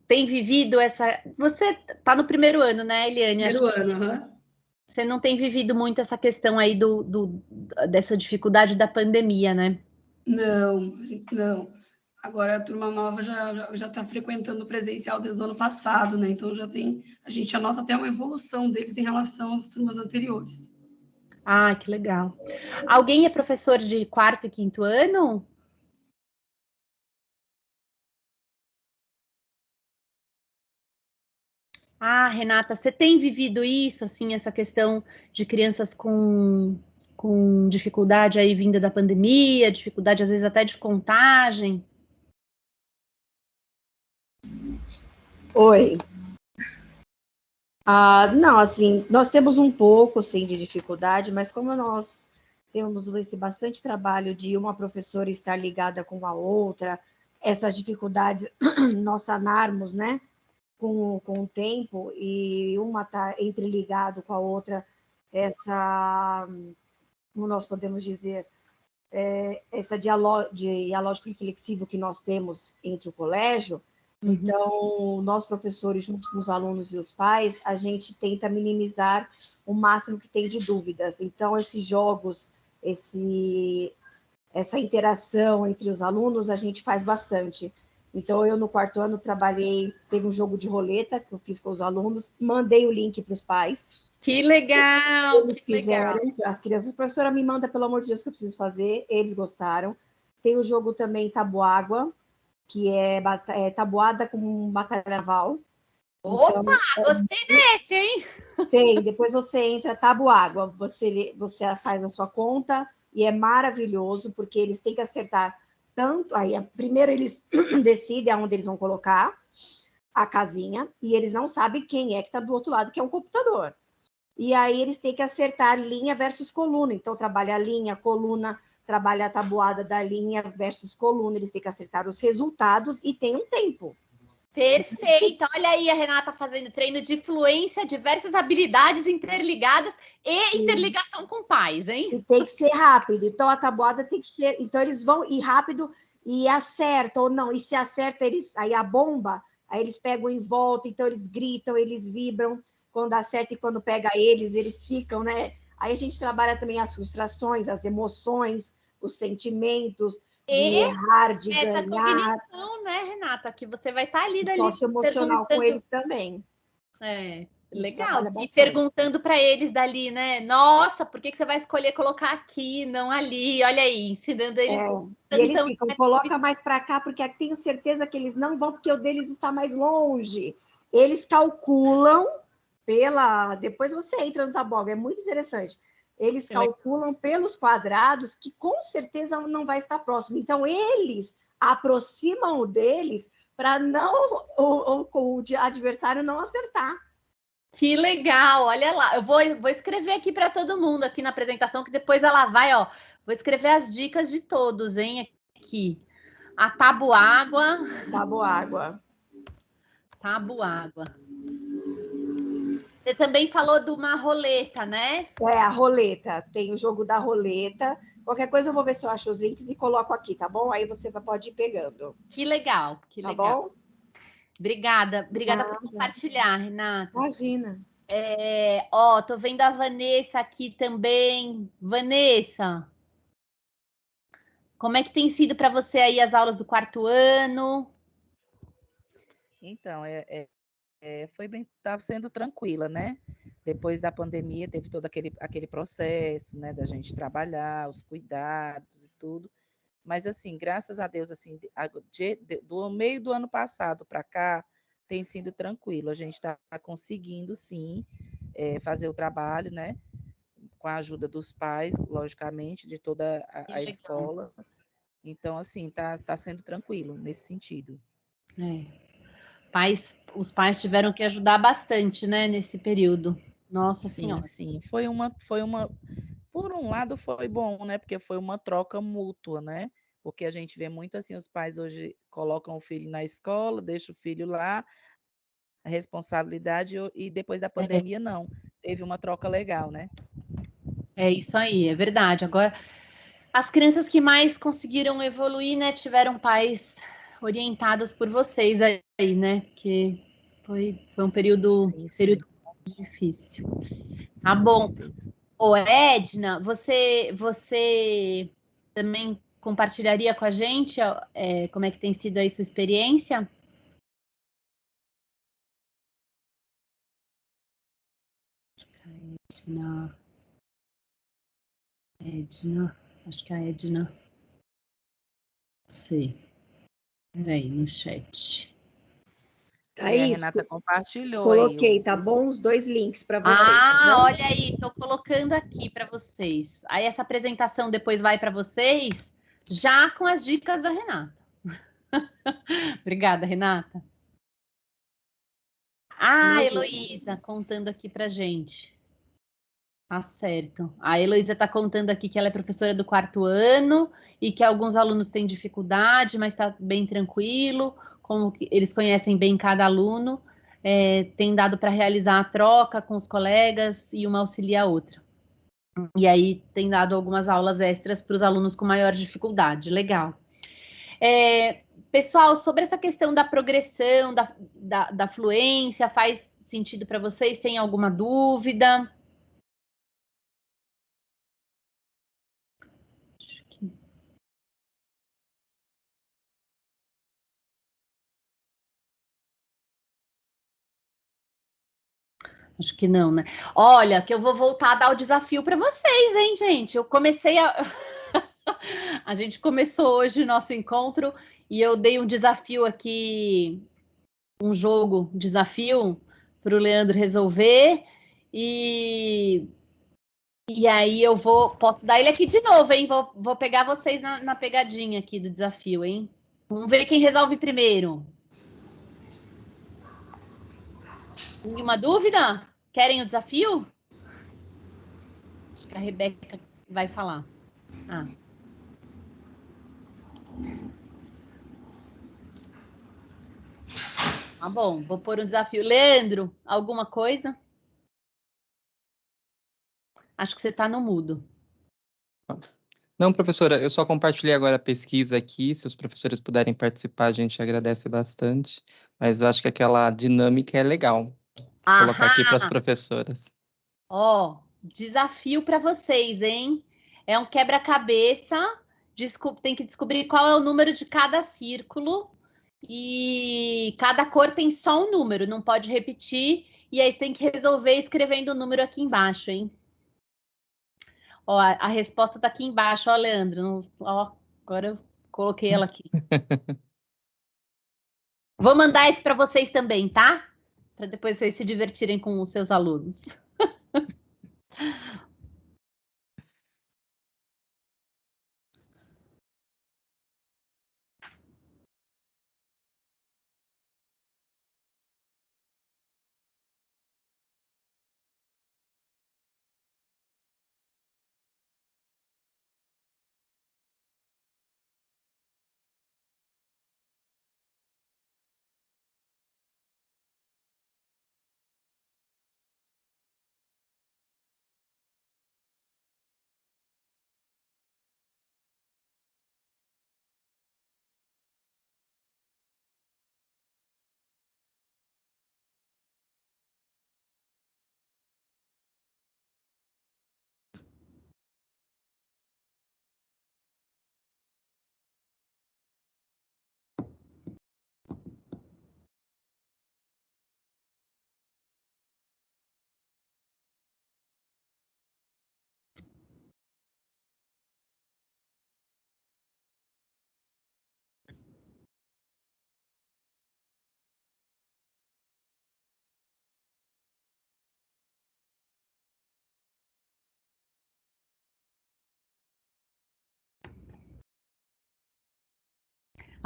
Tem vivido essa... Você está no primeiro ano, né, Eliane? Primeiro ano, Você não tem vivido muito essa questão aí dessa dificuldade da pandemia, né? Não. Agora a turma nova já está frequentando presencial desde o ano passado, né? Então a gente anota até uma evolução deles em relação às turmas anteriores. Ah, que legal. Alguém é professor de quarto e quinto ano? Ah, Renata, você tem vivido isso, assim, essa questão de crianças com dificuldade aí vinda da pandemia, dificuldade às vezes até de contagem? Oi. Não, assim, nós temos um pouco, sim, de dificuldade, mas como nós temos esse bastante trabalho de uma professora estar ligada com a outra, essas dificuldades nós sanarmos, né, com o tempo, e uma está entreligado com a outra, como nós podemos dizer, essa dialógico reflexivo que nós temos entre o colégio. Então, nós professores, junto com os alunos e os pais, a gente tenta minimizar o máximo que tem de dúvidas. Então, esses jogos, essa interação entre os alunos, a gente faz bastante. Então, eu no quarto ano teve um jogo de roleta que eu fiz com os alunos, mandei o link para os pais. Que legal! Eles fizeram, as crianças, professora, me manda, pelo amor de Deus, que eu preciso fazer. Eles gostaram. Tem o jogo também Tabuágua, que é tabuada com batalha naval. Opa, então, gostei desse, hein? Tem, depois você entra Tabuágua, você faz a sua conta e é maravilhoso, porque eles têm que acertar tanto, aí primeiro eles decidem aonde eles vão colocar a casinha, e eles não sabem quem é que está do outro lado, que é um computador. E aí eles têm que acertar linha versus coluna, então trabalha a linha, coluna, trabalha a tabuada da linha versus coluna, eles têm que acertar os resultados e tem um tempo. Perfeito! Olha aí a Renata fazendo treino de fluência, diversas habilidades interligadas e interligação com pais, hein? E tem que ser rápido, então a tabuada tem que ser... Então eles vão ir rápido e acertam, ou não, e se acerta, aí a bomba, aí eles pegam em volta, então eles gritam, eles vibram, quando acerta e quando pega eles ficam, né? Aí a gente trabalha também as frustrações, as emoções, os sentimentos de errar, de ganhar. Essa cognição, né, Renata? Que você vai estar ali dali. Emocional com eles também. Legal. E perguntando para eles dali, né? Nossa, por que você vai escolher colocar aqui, não ali? Olha aí, ensinando eles. E eles ficam, coloca mais para cá, porque tenho certeza que eles não vão, porque o deles está mais longe. Eles calculam depois você entra no Tabuágua, é muito interessante. Eles calculam pelos quadrados que com certeza não vai estar próximo. Então, eles aproximam o deles para o adversário não acertar. Que legal, olha lá. Eu vou escrever aqui para todo mundo aqui na apresentação, que depois ela vai, ó. Vou escrever as dicas de todos, hein? Aqui. A Tabuágua. Tabuágua. Você também falou de uma roleta, né? A roleta. Tem o jogo da roleta. Qualquer coisa eu vou ver se eu acho os links e coloco aqui, tá bom? Aí você pode ir pegando. Que legal, que legal. Bom? Obrigada por Nada. compartilhar, Renata. Imagina. Tô vendo a Vanessa aqui também. Vanessa, como é que tem sido para você aí as aulas do 4º ano? Então, tá sendo tranquila, né? Depois da pandemia, teve todo aquele processo, né, da gente trabalhar, os cuidados e tudo. Mas, assim, graças a Deus, assim, do meio do ano passado para cá, tem sido tranquilo. A gente está conseguindo, sim, fazer o trabalho, né? Com a ajuda dos pais, logicamente, de toda a escola. Então, assim, tá sendo tranquilo nesse sentido. Os pais tiveram que ajudar bastante, né, nesse período. Nossa Senhora. Sim. Por um lado foi bom, né? Porque foi uma troca mútua, né? Porque a gente vê muito assim, os pais hoje colocam o filho na escola, deixam o filho lá, a responsabilidade, e depois da pandemia, não. Teve uma troca legal, né? É isso aí, é verdade. Agora, as crianças que mais conseguiram evoluir, né, tiveram pais orientados por vocês aí, né? Porque foi um período difícil. Tá bom. Ô, Edna, você também compartilharia com a gente como é que tem sido aí sua experiência? Edna, acho que a Edna, não sei. Peraí, no chat. A Renata compartilhou. Coloquei, tá bom? Os 2 links para vocês. Tá, olha aí, estou colocando aqui para vocês. Aí essa apresentação depois vai para vocês, já com as dicas da Renata. Obrigada, Renata. Heloísa, contando aqui para gente. Tá certo. A Heloísa está contando aqui que ela é professora do 4º ano e que alguns alunos têm dificuldade, mas está bem tranquilo, como que eles conhecem bem cada aluno, tem dado para realizar a troca com os colegas e uma auxilia a outra. E aí tem dado algumas aulas extras para os alunos com maior dificuldade. Legal. Pessoal, sobre essa questão da progressão, da fluência, faz sentido para vocês? Tem alguma dúvida? Acho que não, né? Olha, que eu vou voltar a dar o desafio para vocês, hein, gente? Eu comecei a. A gente começou hoje o nosso encontro e eu dei um desafio aqui, um jogo desafio para o Leandro resolver. E aí posso dar ele aqui de novo, hein? Vou pegar vocês na pegadinha aqui do desafio, hein? Vamos ver quem resolve primeiro. Nenhuma dúvida? Querem o desafio? Acho que a Rebeca vai falar. Tá bom, vou pôr um desafio. Leandro, alguma coisa? Acho que você está no mudo. Não, professora, eu só compartilhei agora a pesquisa aqui. Se os professores puderem participar, a gente agradece bastante. Mas eu acho que aquela dinâmica é legal. Colocar aqui para as professoras. Desafio para vocês, hein? É um quebra-cabeça. Tem que descobrir qual é o número de cada círculo. E cada cor tem só um número, não pode repetir. E aí você tem que resolver escrevendo o número aqui embaixo, hein? A resposta tá aqui embaixo, Leandro. Agora eu coloquei ela aqui. Vou mandar esse para vocês também, tá? Para depois vocês se divertirem com os seus alunos.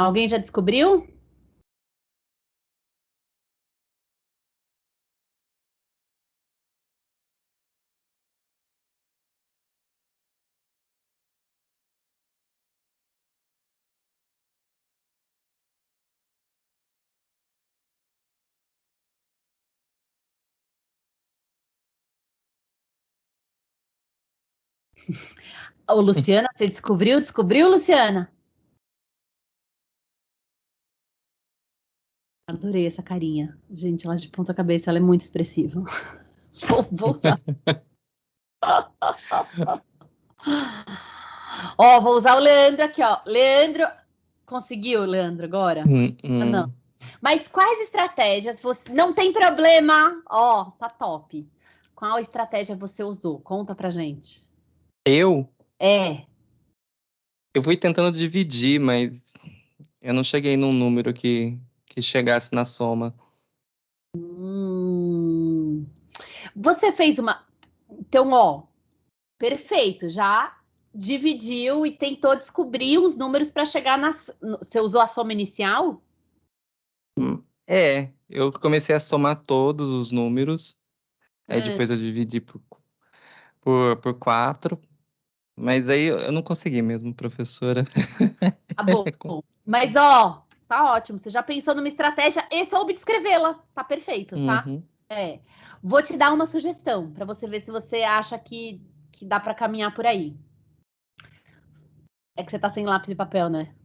Alguém já descobriu? Ô, Luciana, você descobriu? Descobriu, Luciana? Adorei essa carinha. Gente, ela de ponta cabeça, ela é muito expressiva. Vou usar. Ó, vou usar o Leandro aqui, ó. Leandro, conseguiu, Leandro, agora? Não. Mas quais estratégias você... Não tem problema. Ó, tá top. Qual estratégia você usou? Conta pra gente. Eu É. fui tentando dividir, mas eu não cheguei num número que chegasse na soma. Você fez uma... Então, ó, perfeito. Já dividiu e tentou descobrir os números para chegar nas... Você usou a soma inicial? Eu comecei a somar todos os números, aí depois eu dividi por 4, mas aí eu não consegui mesmo, professora. Tá bom. Mas, ó, tá ótimo. Você já pensou numa estratégia e soube descrevê-la. Tá perfeito, tá? Uhum. Vou te dar uma sugestão para você ver se você acha que dá para caminhar por aí. É que você tá sem lápis e papel, né?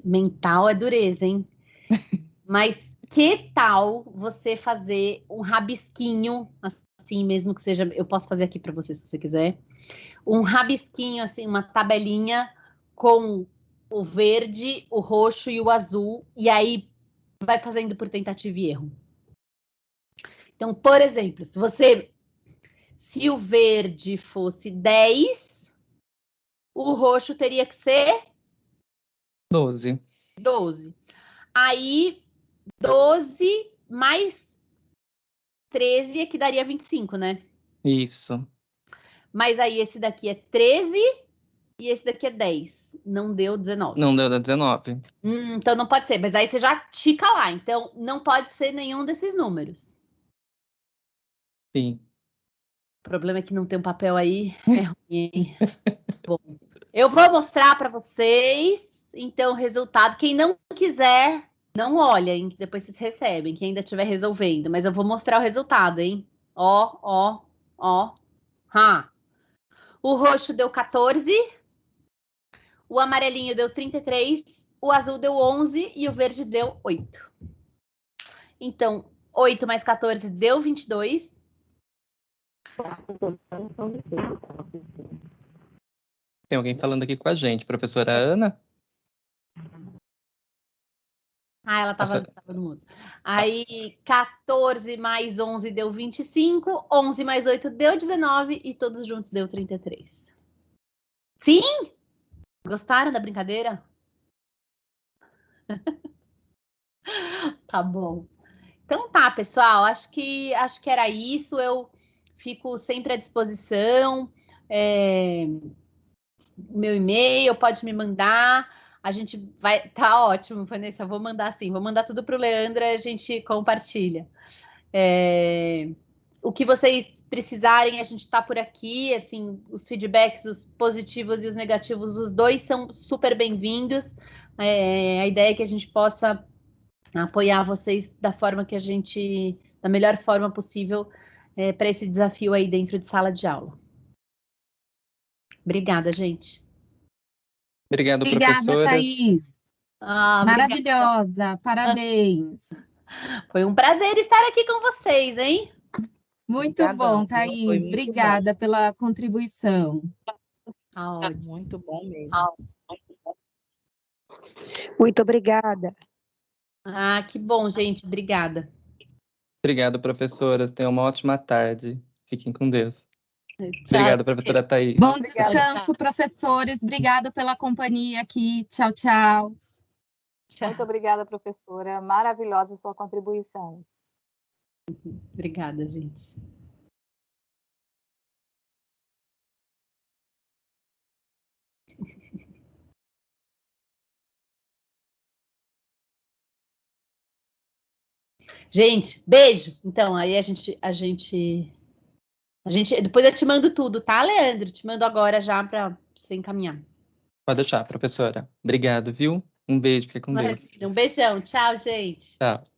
Mental é dureza, hein? Mas que tal você fazer um rabisquinho, assim mesmo que seja, eu posso fazer aqui para você se você quiser. Um rabisquinho, assim, uma tabelinha com o verde, o roxo e o azul, e aí vai fazendo por tentativa e erro. Então, por exemplo, se o verde fosse 10, o roxo teria que ser 12. 12. Aí, 12 mais 13 é que daria 25, né? Isso. Mas aí esse daqui é 13 e esse daqui é 10. Não deu 19. Não deu 19. Então não pode ser. Mas aí você já tica lá. Então não pode ser nenhum desses números. Sim. O problema é que não tem um papel aí. É ruim, hein? Bom, eu vou mostrar para vocês. Então, o resultado. Quem não quiser, não olha, hein? Que depois vocês recebem. Quem ainda estiver resolvendo. Mas eu vou mostrar o resultado, hein? Ó, ó, ó. O roxo deu 14. O amarelinho deu 33, o azul deu 11 e o verde deu 8. Então, 8 mais 14 deu 22. Tem alguém falando aqui com a gente. Professora Ana? Ela estava no mudo. Aí, 14 mais 11 deu 25, 11 mais 8 deu 19 e todos juntos deu 33. Sim? Gostaram da brincadeira? Tá bom. Então tá, pessoal, acho que era isso. Eu fico sempre à disposição. Meu e-mail, pode me mandar. A gente vai. Tá ótimo, Vanessa. Vou mandar sim. Vou mandar tudo para o Leandro e a gente compartilha. O que vocês precisarem, a gente está por aqui. Assim, os feedbacks, os positivos e os negativos, os dois são super bem-vindos. A ideia é que a gente possa apoiar vocês da melhor forma possível para esse desafio aí dentro de sala de aula. Obrigada, gente. Obrigado, Obrigada, professora. Thaís. Maravilhosa, obrigada. Parabéns. Foi um prazer estar aqui com vocês, hein? Muito Obrigadão, bom, Thaís. muito Obrigada pela contribuição. Muito bom mesmo. Muito obrigada. Que bom, gente. Obrigada. Obrigado, professoras. Tenham uma ótima tarde. Fiquem com Deus. Tchau. Obrigado, professora Thaís. Bom descanso, professores. Obrigada pela companhia aqui. Tchau, tchau. Muito obrigada, professora. Maravilhosa sua contribuição. Obrigada, gente. Gente, beijo. Então, aí depois eu te mando tudo, tá, Leandro? Te mando agora já para você encaminhar. Pode deixar, professora. Obrigado, viu? Um beijo, fica com Deus. Imagina, um beijão. Tchau, gente. Tchau.